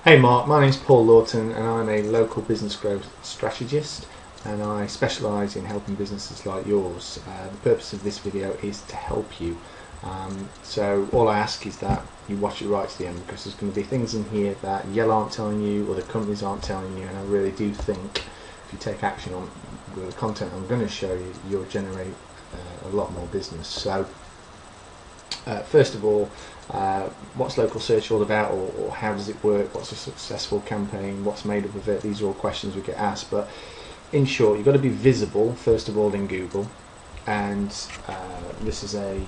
Hey Mark, my name's Paul Lawton and I'm a local business growth strategist and I specialise in helping businesses like yours. The purpose of this video is to help you. So all I ask is that you watch it right to the end, because there's going to be things in here that Yell aren't telling you or the companies aren't telling you, and I really do think if you take action on the content I'm going to show you, you'll generate a lot more business. So first of all, what's local search all about, or how does it work? What's a successful campaign? What's made up of it? These are all questions we get asked, but in short, you've got to be visible first of all in Google, and this is a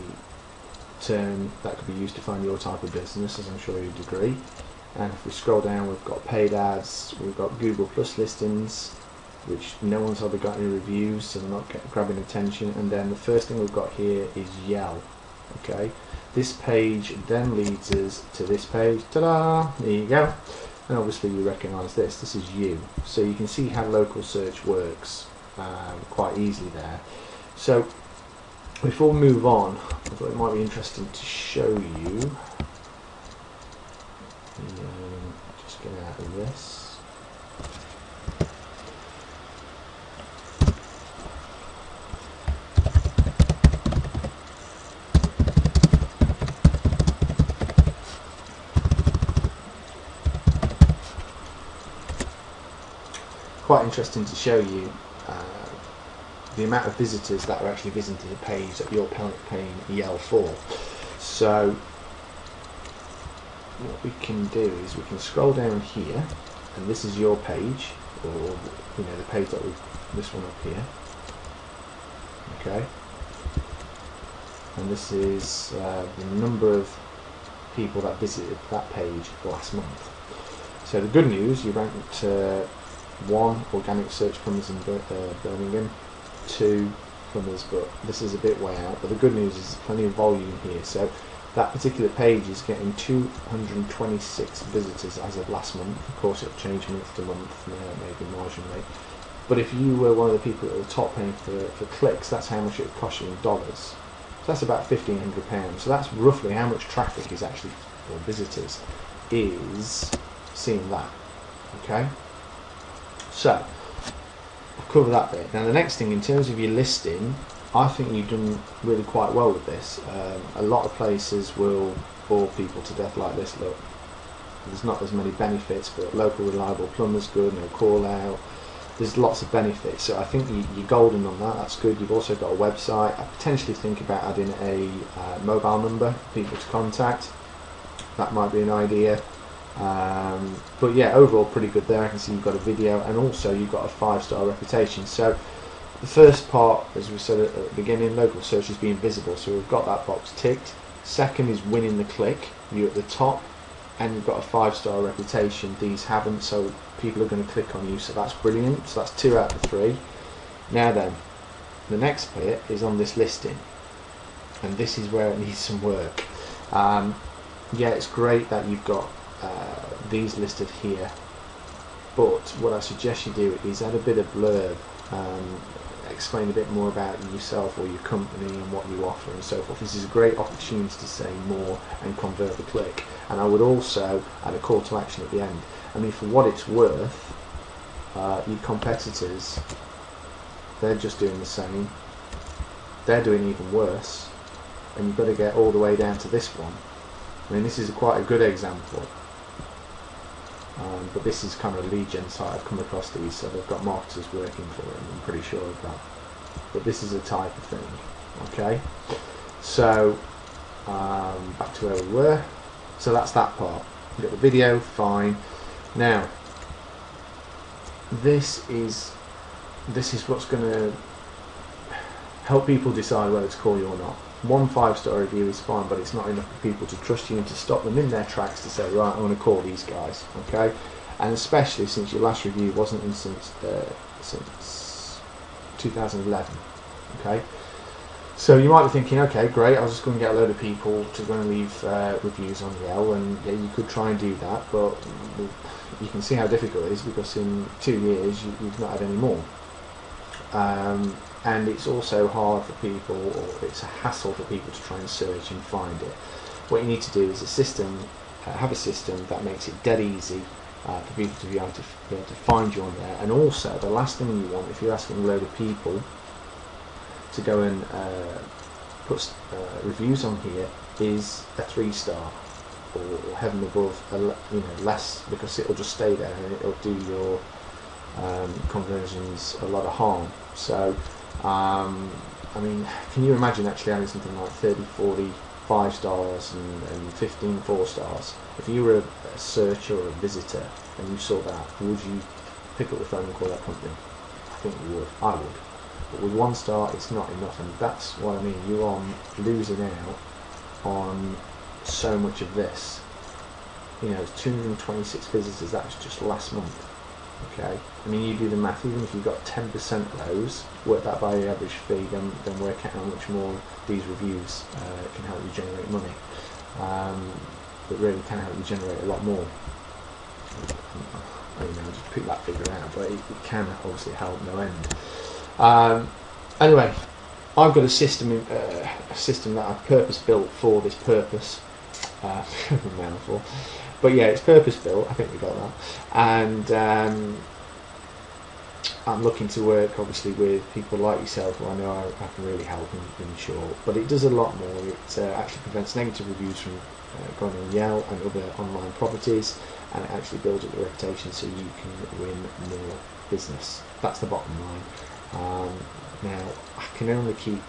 term that could be used to find your type of business, as I'm sure you'd agree. And if we scroll down, we've got paid ads, we've got Google Plus listings, which no one's ever got any reviews, so they're not grabbing attention. And then the first thing we've got here is Yell. Okay, this page then leads us to this page. Ta-da! There you go. And obviously you recognise this. This is you. So you can see how local search works quite easily there. So before we move on, I thought it might be interesting to show you. Just get out of this. Quite interesting to show you the amount of visitors that are actually visiting the page that you're paying Yell for. So what we can do is we can scroll down here, and this is your page, or the page that this one up here. Okay, and this is the number of people that visited that page last month. So the good news, you ranked 1 organic search plumbers in Birmingham, 2 plumbers, but this is a bit way out. But the good news is there's plenty of volume here. So that particular page is getting 226 visitors as of last month. Of course, it'll change month to month, maybe marginally. But if you were one of the people at the top paying for clicks, that's how much it would cost you in dollars. So that's about £1,500. So that's roughly how much traffic is actually, or visitors, is seeing that. Okay. So, I'll cover that bit. Now the next thing, in terms of your listing, I think you've done really quite well with this. A lot of places will bore people to death like this. Look, there's not as many benefits, but local reliable plumber's good, no call out. There's lots of benefits, so I think you're golden on that. That's good. You've also got a website. I potentially think about adding a mobile number for people to contact. That might be an idea. But yeah, overall pretty good there. I can see you've got a video, and also you've got a 5-star reputation. So the first part, as we said at the beginning, local search is being visible, so we've got that box ticked. Second is winning the click. You're at the top and you've got a 5-star reputation. These haven't, so people are going to click on you, so that's brilliant. So that's 2 out of 3. Now then, the next bit is on this listing, and this is where it needs some work. Yeah, it's great that you've got these listed here, but what I suggest you do is add a bit of blurb, explain a bit more about yourself or your company and what you offer and so forth. This is a great opportunity to say more and convert the click. And I would also add a call to action at the end. I mean, for what it's worth, your competitors, they're just doing the same. They're doing even worse, and you've got to get all the way down to this one. I mean, this is quite a good example, but this is kind of a lead gen site. I've come across these, so they've got marketers working for them, I'm pretty sure of that. But this is a type of thing. Okay, so back to where we were. So that's that part. You got the video, fine. Now this is what's going to help people decide whether to call you or not. 1 5-star review is fine, but it's not enough for people to trust you and to stop them in their tracks to say, right, I want to call these guys. Okay, and especially since your last review wasn't in since 2011. Okay, so you might be thinking, okay, great, I was just going to get a load of people to go and leave reviews on Yell, and yeah, you could try and do that, but you can see how difficult it is, because in 2 years you've not had any more. And it's also hard for people, or it's a hassle for people to try and search and find it. What you need to do is have a system that makes it dead easy for people to be able to find you on there. And also, the last thing you want, if you're asking a load of people to go and put reviews on here, is a 3-star or heaven above, less, because it'll just stay there and it'll do your conversions a lot of harm. So I mean, can you imagine actually having something like 30, 40 5-stars and 15 4-stars? If you were a searcher or a visitor and you saw that, would you pick up the phone and call that company? I think you would. I would. But with 1 star, it's not enough, and that's what I mean. You are losing out on so much of this. 226 visitors. That was just last month. Okay. I mean, you do the math. Even if you got 10% of those, work that by the average fee, then work out how much more these reviews can help you generate money. It really can help you generate a lot more. Just pick that figure out, but it can obviously help no end. Anyway, I've got a system that I've purpose built for this purpose. Mouthful. But yeah, it's purpose built. I think we got that. And I'm looking to work obviously with people like yourself who I know I can really help in short. But it does a lot more. It actually prevents negative reviews from going on Yelp and other online properties, and it actually builds up the reputation so you can win more business. That's the bottom line. Now, I can only keep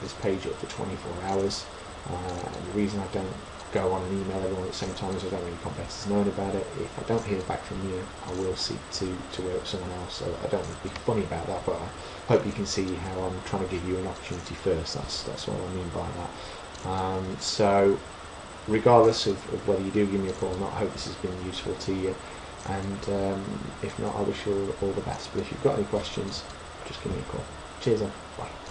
this page up for 24 hours. And the reason I don't go on and email everyone at the same time is I don't want any competitors knowing about it. If I don't hear back from you, I will seek to work with someone else. So I don't want to be funny about that, but I hope you can see how I'm trying to give you an opportunity first. That's what I mean by that. So regardless of whether you do give me a call or not, I hope this has been useful to you. And if not, I wish you all the best. But if you've got any questions, just give me a call. Cheers then. Bye.